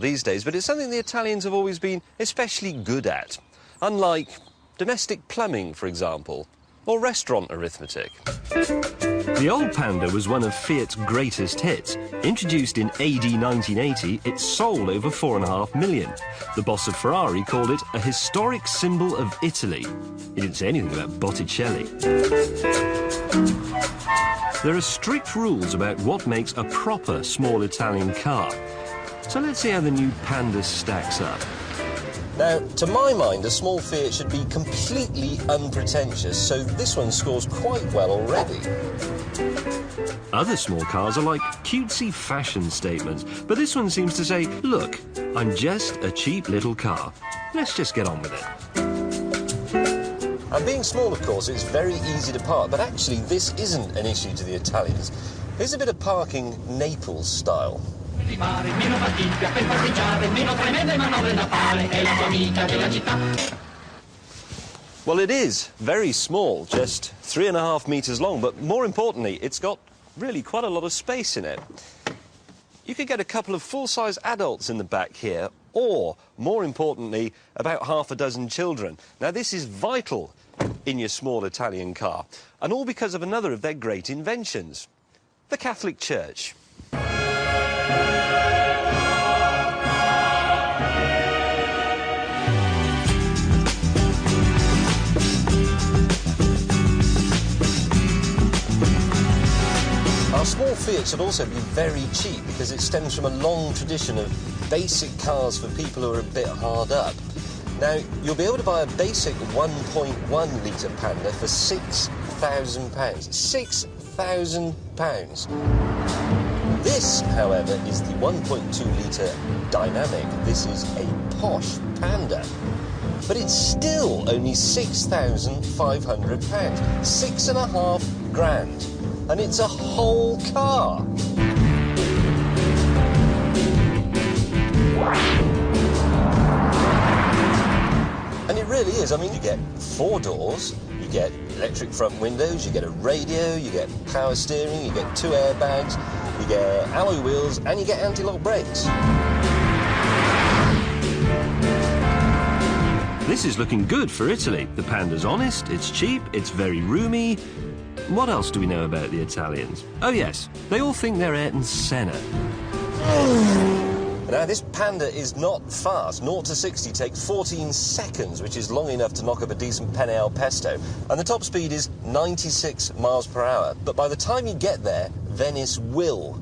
these days, but it's something the Italians have always been especially good at. Unlike domestic plumbing, for example, or restaurant arithmetic. The old Panda was one of Fiat's greatest hits. Introduced in AD 1980, it sold over 4.5 million. The boss of Ferrari called it a historic symbol of Italy. He didn't say anything about Botticelli. There are strict rules about what makes a proper small Italian car. So let's see how the new Panda stacks up. Now, to my mind, a small Fiat should be completely unpretentious, so this one scores quite well already. Other small cars are like cutesy fashion statements, but this one seems to say, look, I'm just a cheap little car. Let's just get on with it. And being small, of course, it's very easy to park, but actually this isn't an issue to the Italians. Here's a bit of parking Naples style. Well, it is very small, just 3.5 meters long, but more importantly, it's got really quite a lot of space in it. You could get a couple of full-size adults in the back here, or, more importantly, about half a dozen children. Now, this is vital in your small Italian car, and all because of another of their great inventions, the Catholic Church. Our small Fiat should also be very cheap because it stems from a long tradition of basic cars for people who are a bit hard up. Now, you'll be able to buy a basic 1.1 litre Panda for £6,000. £6,000. This, however, is the 1.2 litre Dynamic. This is a posh Panda. But it's still only £6,500. 6.5 grand. And it's a whole car. And it really is. I mean, you get 4 doors, you get electric front windows, you get a radio, you get power steering, you get 2 airbags, you get alloy wheels, and you get anti-lock brakes. This is looking good for Italy. The Panda's honest, it's cheap, it's very roomy. What else do we know about the Italians? Oh yes, they all think they're Ayrton Senna. Now, this Panda is not fast. 0 to 60 takes 14 seconds, which is long enough to knock up a decent penne al pesto. And the top speed is 96 miles per hour. But by the time you get there, Venice will